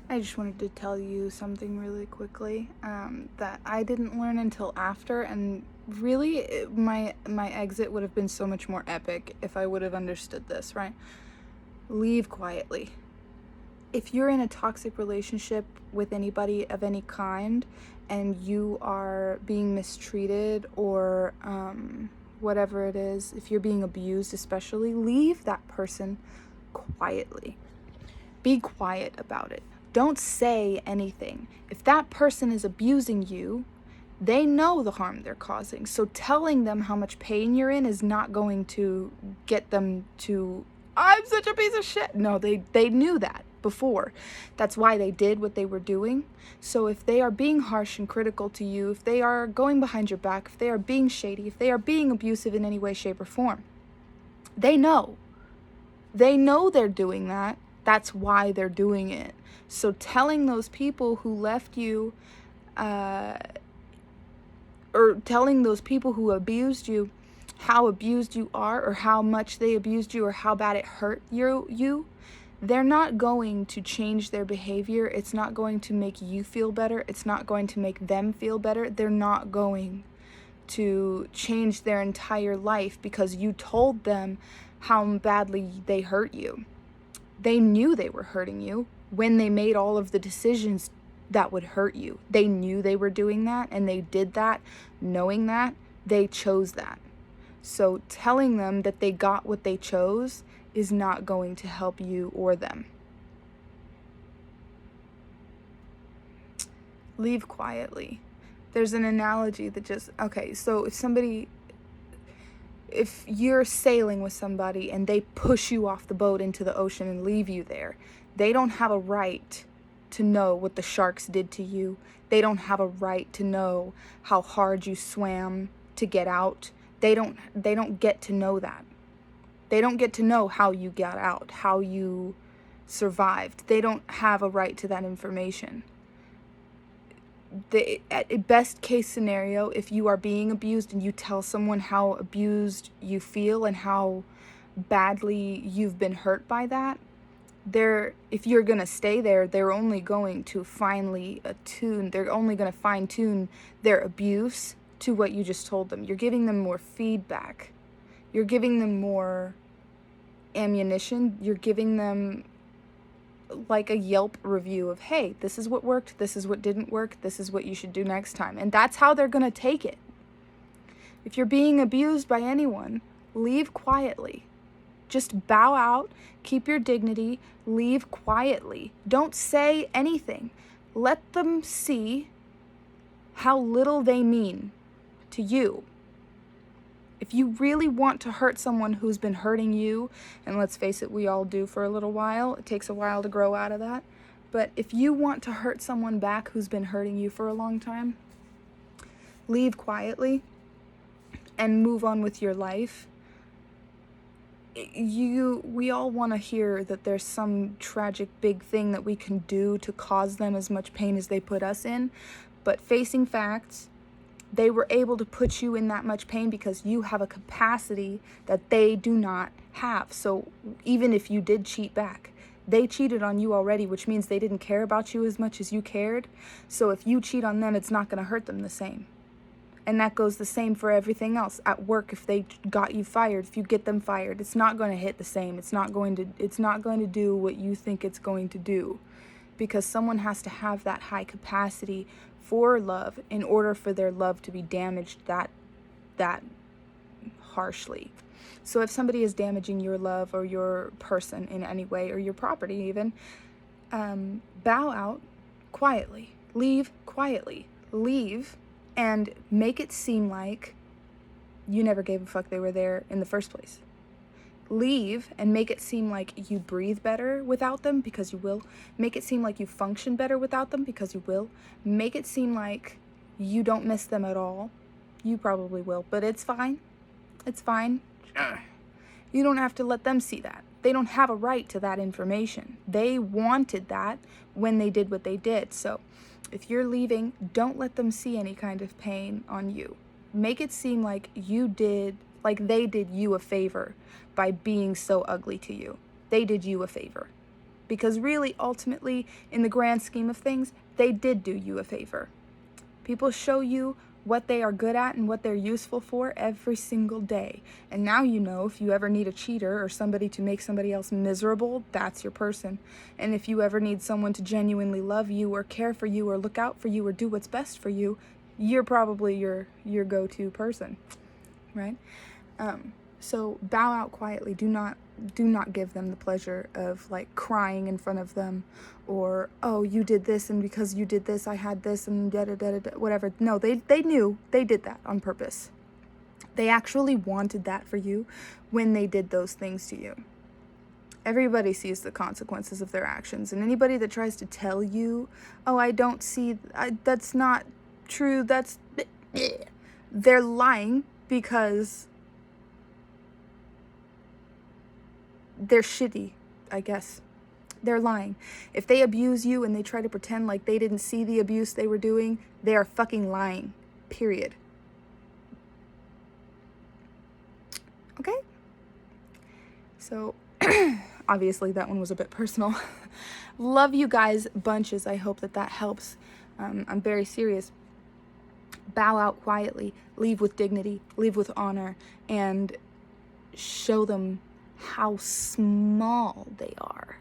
I just wanted to tell you something really quickly that I didn't learn until after, and really, my exit would have been so much more epic if I would have understood this, right? Leave quietly. If you're in a toxic relationship with anybody of any kind and you are being mistreated or whatever it is, if you're being abused especially, leave that person quietly. Be quiet about it. Don't say anything. If that person is abusing you, they know the harm they're causing. So telling them how much pain you're in is not going to get them to, I'm such a piece of shit. No, they knew that before. That's why they did what they were doing. So if they are being harsh and critical to you, if they are going behind your back, if they are being shady, if they are being abusive in any way, shape, or form, they know. They know they're doing that. That's why they're doing it. So telling those people who left you, or telling those people who abused you how abused you are, or how much they abused you, or how bad it hurt you, they're not going to change their behavior. It's not going to make you feel better. It's not going to make them feel better. They're not going to change their entire life because you told them how badly they hurt you. They knew they were hurting you when they made all of the decisions that would hurt you. They knew they were doing that, and they did that knowing that. They chose that. So telling them that they got what they chose is not going to help you or them. Leave quietly. There's an analogy that just, okay, so if you're sailing with somebody and they push you off the boat into the ocean and leave you there, they don't have a right to know what the sharks did to you. They don't have a right to know how hard you swam to get out. They don't get to know that. They don't get to know how you got out, how you survived. They don't have a right to that information. At best case scenario, if you are being abused and you tell someone how abused you feel and how badly you've been hurt by that, if you're going to stay there, they're only going to they're only going to fine tune their abuse to what you just told them. You're giving them more feedback. You're giving them more ammunition. You're giving them like a Yelp review of, hey, this is what worked, this is what didn't work, this is what you should do next time. And that's how they're going to take it. If you're being abused by anyone, leave quietly. Just bow out, keep your dignity, leave quietly. Don't say anything. Let them see how little they mean to you. If you really want to hurt someone who's been hurting you, and let's face it, we all do for a little while. It takes a while to grow out of that. But if you want to hurt someone back who's been hurting you for a long time, leave quietly and move on with your life. We all want to hear that there's some tragic big thing that we can do to cause them as much pain as they put us in. But facing facts, they were able to put you in that much pain because you have a capacity that they do not have. So even if you did cheat back, they cheated on you already, which means they didn't care about you as much as you cared. So if you cheat on them, it's not going to hurt them the same. And that goes the same for everything else. At work, if they got you fired, if you get them fired, it's not going to hit the same. It's not going to do what you think it's going to do. Because someone has to have that high capacity for love in order for their love to be damaged that harshly. So if somebody is damaging your love or your person in any way, or your property even, bow out quietly. Leave quietly. Leave and make it seem like you never gave a fuck they were there in the first place. Leave and make it seem like you breathe better without them, because you will. Make it seem like you function better without them, because you will. Make it seem like you don't miss them at all. You probably will, but it's fine. It's fine. You don't have to let them see that. They don't have a right to that information. They wanted that when they did what they did. So if you're leaving, don't let them see any kind of pain on you. Make it seem like they did you a favor by being so ugly to you. They did you a favor. Because really, ultimately, in the grand scheme of things, they did do you a favor. People show you what they are good at and what they're useful for every single day. And now you know if you ever need a cheater or somebody to make somebody else miserable, that's your person. And if you ever need someone to genuinely love you or care for you or look out for you or do what's best for you, you're probably your go-to person, right? So bow out quietly. Do not give them the pleasure of like crying in front of them, or, oh, you did this and because you did this I had this and da da da da, whatever. No, they knew they did that on purpose. They actually wanted that for you when they did those things to you. Everybody sees the consequences of their actions, and anybody that tries to tell you, oh, I don't see, that's not true, that's they're lying, because they're shitty, I guess. They're lying. If they abuse you and they try to pretend like they didn't see the abuse they were doing, they are fucking lying. Period. Okay? So, obviously that one was a bit personal. Love you guys bunches. I hope that helps. I'm very serious. Bow out quietly. Leave with dignity. Leave with honor. And show them how small they are.